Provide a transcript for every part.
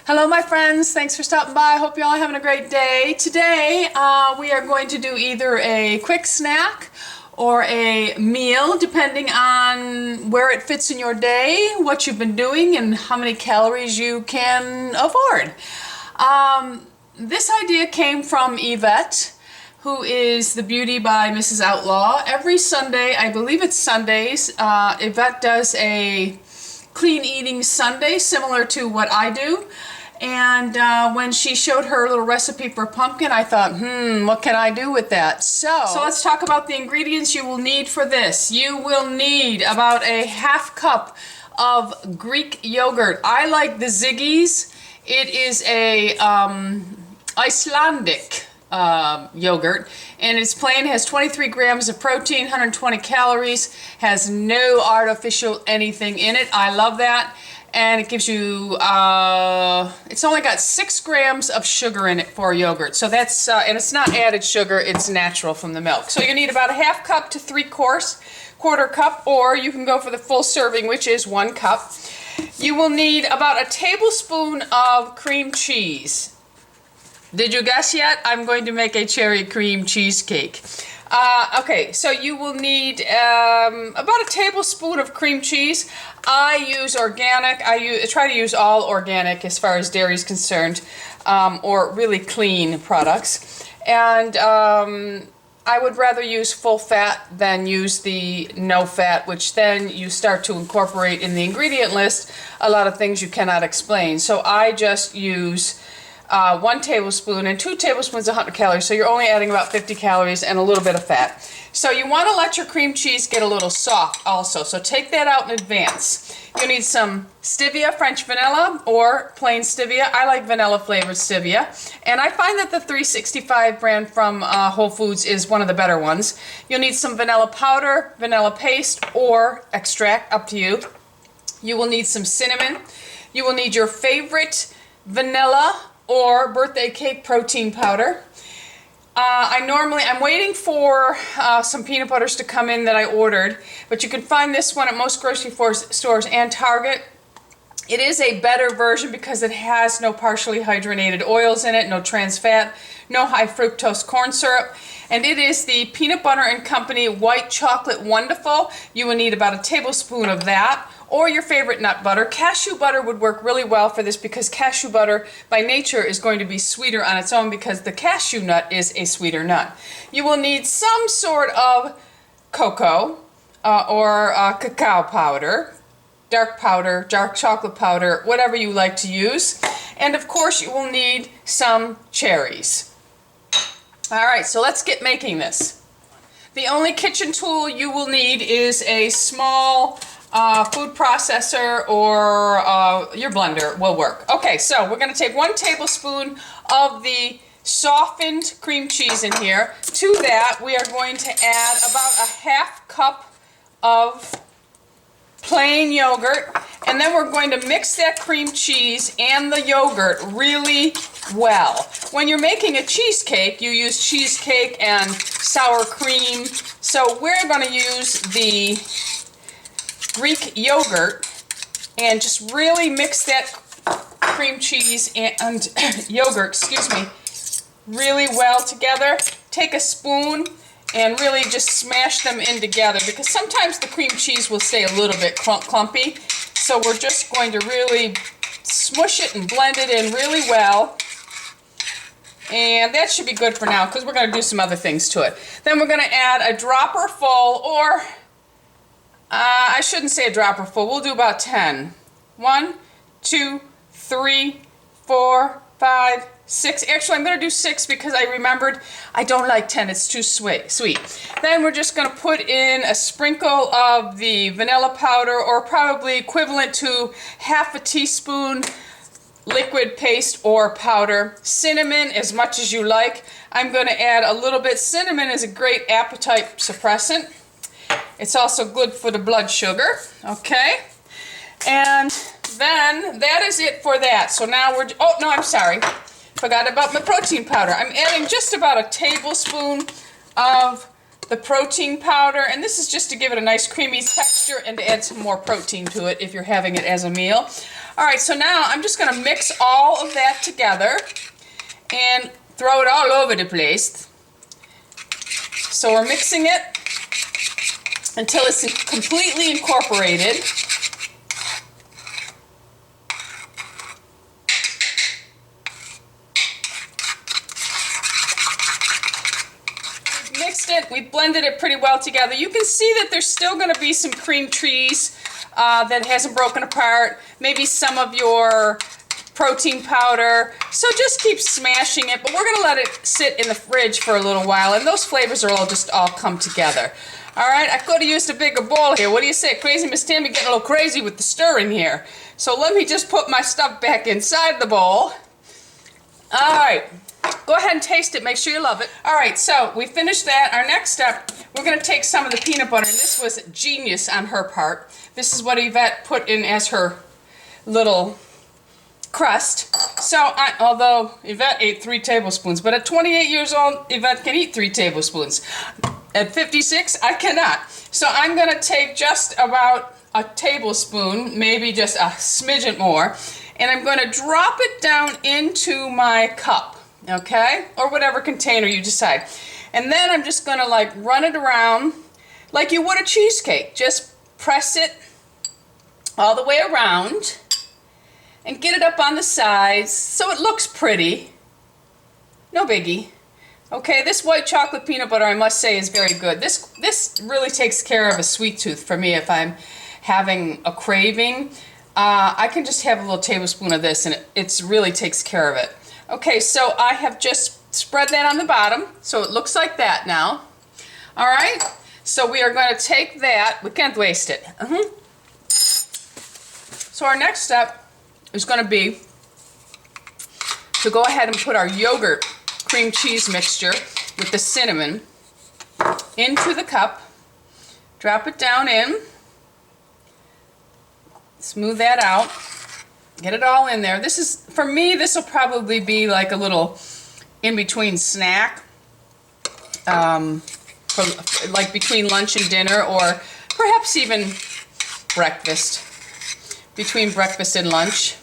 Hello my friends, thanks for stopping by. I hope you all are having a great day. Today we are going to do either a quick snack or a meal depending on where it fits in your day, what you've been doing, and how many calories you can afford. This idea came from Yvette, who is the Beauty by Mrs. Outlaw. Every Sunday, I believe it's Sundays, Yvette does a clean eating Sunday similar to what I do. And when she showed her little recipe for pumpkin, I thought, what can I do with that? So let's talk about the ingredients you will need for this. You will need about a half cup of Greek yogurt. I like the Ziggy's. It is a Icelandic yogurt, and it's plain, has 23 grams of protein, 120 calories, has no artificial anything in it. I love that. And it gives you, it's only got 6 grams of sugar in it for yogurt. So that's, and it's not added sugar, it's natural from the milk. So you need about a half cup to 3/4 cup, or you can go for the full serving, which is 1 cup. You will need about a tablespoon of cream cheese. Did you guess yet? I'm going to make a cherry cream cheesecake. Okay, so you will need about a tablespoon of cream cheese. I use organic. I try to use all organic as far as dairy is concerned, or really clean products. And I would rather use full fat than use the no fat, which then you start to incorporate in the ingredient list a lot of things you cannot explain. So I just use 1 tablespoon and 2 tablespoons of 100 calories, so you're only adding about 50 calories and a little bit of fat. So you want to let your cream cheese get a little soft also, so take that out in advance. You need some stevia, French vanilla, or plain stevia. I like vanilla flavored stevia, and I find that the 365 brand from Whole Foods is one of the better ones. You'll need some vanilla powder, vanilla paste, or extract, up to you. You will need some cinnamon. You will need your favorite vanilla or birthday cake protein powder. I'm waiting for some peanut butters to come in that I ordered, but you can find this one at most grocery stores and Target. It is a better version because it has no partially hydrogenated oils in it, no trans fat, no high fructose corn syrup, and it is the Peanut Butter and Company White Chocolate Wonderful. You will need about a tablespoon of that, or your favorite nut butter. Cashew butter would work really well for this because cashew butter by nature is going to be sweeter on its own because the cashew nut is a sweeter nut. You will need some sort of cocoa or cacao powder, dark chocolate powder, whatever you like to use. And of course you will need some cherries. Alright, so let's get making this. The only kitchen tool you will need is a small food processor, or your blender will work. Okay, so we're going to take 1 tablespoon of the softened cream cheese in here. To that, we are going to add about a half cup of plain yogurt, and then we're going to mix that cream cheese and the yogurt really well. When you're making a cheesecake, you use cheesecake and sour cream, so we're going to use the Greek yogurt and just really mix that cream cheese and yogurt, really well together. Take a spoon and really just smash them in together, because sometimes the cream cheese will stay a little bit clumpy. So we're just going to really smush it and blend it in really well. And that should be good for now, because we're going to do some other things to it. Then we're going to add a dropper full, or I shouldn't say a dropper full. We'll do about 10. 1, 2, 3, 4, 5, 6. Actually, I'm going to do 6 because I remembered I don't like 10. It's too sweet. Then we're just going to put in a sprinkle of the vanilla powder, or probably equivalent to half a teaspoon liquid paste or powder. Cinnamon, as much as you like. I'm going to add a little bit. Cinnamon is a great appetite suppressant. It's also good for the blood sugar, okay? And then that is it for that. So now I'm sorry. Forgot about my protein powder. I'm adding just about a tablespoon of the protein powder, and this is just to give it a nice creamy texture and to add some more protein to it if you're having it as a meal. All right, so now I'm just gonna mix all of that together and throw it all over the place. So we're mixing it until it's completely incorporated. We've mixed it, we blended it pretty well together. You can see that there's still going to be some cream cheese that hasn't broken apart, maybe some of your protein powder, so just keep smashing it, but we're going to let it sit in the fridge for a little while, and those flavors are all come together. All right, I could have used a bigger bowl here. What do you say? Crazy Miss Tammy getting a little crazy with the stirring here. So let me just put my stuff back inside the bowl. All right, go ahead and taste it. Make sure you love it. All right, so we finished that. Our next step, we're going to take some of the peanut butter, and this was genius on her part. This is what Yvette put in as her little crust. So, although Yvette ate 3 tablespoons, but at 28 years old, Yvette can eat 3 tablespoons. At 56, I cannot. So I'm going to take just about a tablespoon, maybe just a smidgen more, and I'm going to drop it down into my cup, okay? Or whatever container you decide. And then I'm just going to like run it around like you would a cheesecake. Just press it all the way around and get it up on the sides so it looks pretty. No biggie. Okay, this white chocolate peanut butter, I must say, is very good. This really takes care of a sweet tooth for me if I'm having a craving. I can just have a little tablespoon of this and it really takes care of it. Okay, so I have just spread that on the bottom, so it looks like that now. All right, so we are going to take that. We can't waste it. So our next step is going to be to go ahead and put our yogurt cream cheese mixture with the cinnamon into the cup. Drop it down in. Smooth that out. Get it all in there. This is, for me, this will probably be like a little in-between snack. Like between lunch and dinner, or perhaps even breakfast. Between breakfast and lunch.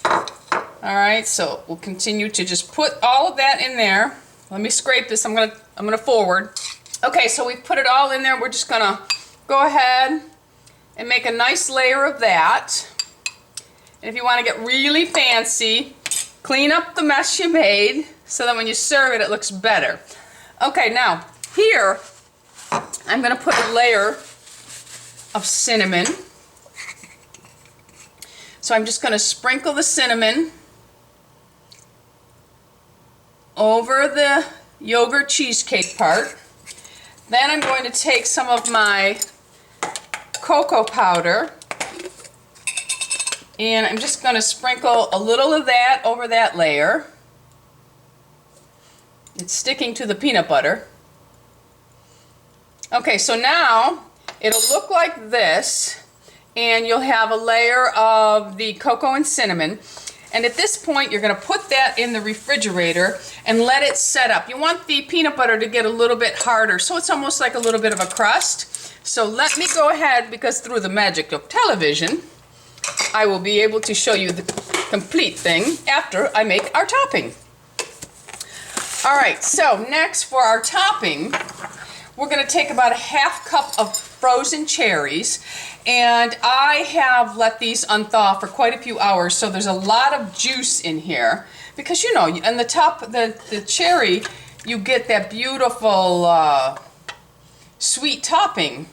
All right, so we'll continue to just put all of that in there. Let me scrape this. I'm gonna forward. Okay, so we've put it all in there. We're just gonna go ahead and make a nice layer of that. And if you want to get really fancy, clean up the mess you made so that when you serve it, it looks better. Okay, now here I'm gonna put a layer of cinnamon. So I'm just gonna sprinkle the cinnamon over the yogurt cheesecake part. Then I'm going to take some of my cocoa powder and I'm just going to sprinkle a little of that over that layer. It's sticking to the peanut butter. Okay, so now it'll look like this, and you'll have a layer of the cocoa and cinnamon. And at this point, you're going to put that in the refrigerator and let it set up. You want the peanut butter to get a little bit harder, so it's almost like a little bit of a crust. So let me go ahead, because through the magic of television, I will be able to show you the complete thing after I make our topping. All right, so next for our topping, we're going to take about a half cup of frozen cherries. And I have let these unthaw for quite a few hours, so there's a lot of juice in here. Because, you know, on the top, the cherry, you get that beautiful sweet topping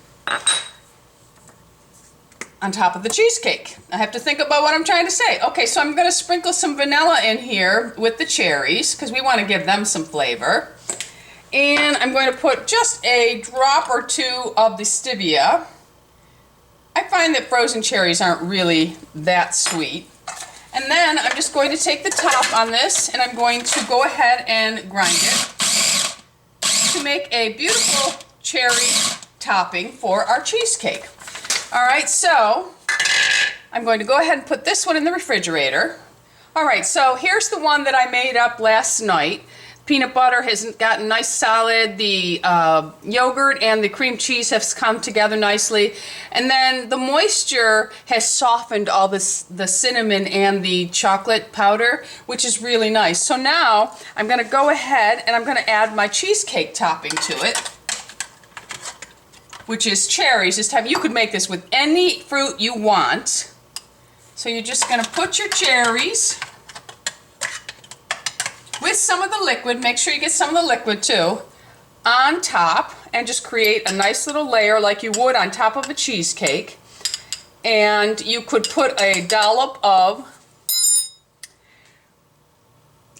on top of the cheesecake. I have to think about what I'm trying to say. Okay, so I'm going to sprinkle some vanilla in here with the cherries, because we want to give them some flavor. And I'm going to put just a drop or two of the stevia. I find that frozen cherries aren't really that sweet. And then I'm just going to take the top on this and I'm going to go ahead and grind it to make a beautiful cherry topping for our cheesecake. All right, so I'm going to go ahead and put this one in the refrigerator. All right, so here's the one that I made up last night. peanut butter has gotten nice solid, the yogurt and the cream cheese have come together nicely, and then the moisture has softened all this, the cinnamon and the chocolate powder, which is really nice. So now I'm going to go ahead and I'm going to add my cheesecake topping to it, which is cherries. This time you could make this with any fruit you want. So you're just going to put your cherries with some of the liquid, make sure you get some of the liquid too, on top, and just create a nice little layer like you would on top of a cheesecake. And you could put a dollop of,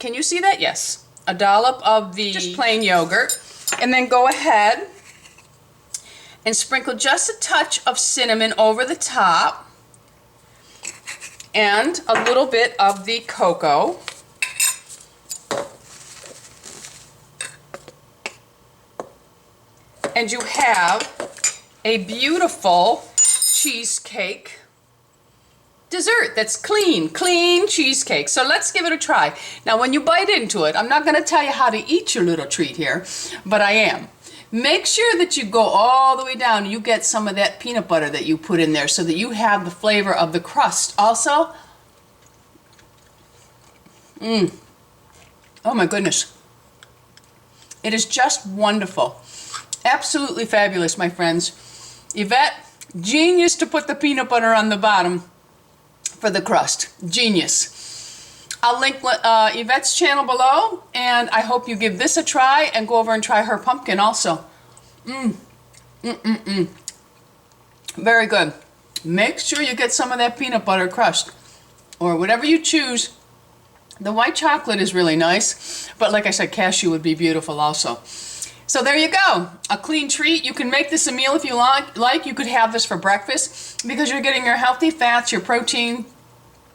can you see that? Yes. A dollop of the just plain yogurt. And then go ahead and sprinkle just a touch of cinnamon over the top. And a little bit of the cocoa. And you have a beautiful cheesecake dessert that's clean cheesecake. So let's give it a try. Now when you bite into it, I'm not going to tell you how to eat your little treat here, but I am. Make sure that you go all the way down and you get some of that peanut butter that you put in there so that you have the flavor of the crust also. Oh my goodness. It is just wonderful. Absolutely fabulous, my friends. Yvette, genius to put the peanut butter on the bottom for the crust. Genius. I'll link Yvette's channel below, and I hope you give this a try and go over and try her pumpkin also. Very good. Make sure you get some of that peanut butter crust, or whatever you choose. The white chocolate is really nice, but like I said, cashew would be beautiful also. So there you go, a clean treat. You can make this a meal if you like. You could have this for breakfast because you're getting your healthy fats, your protein,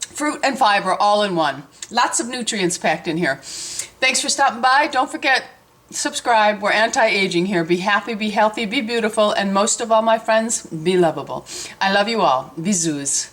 fruit, and fiber all in one. Lots of nutrients packed in here. Thanks for stopping by. Don't forget, subscribe. We're anti-aging here. Be happy, be healthy, be beautiful, and most of all, my friends, be lovable. I love you all. Bisous.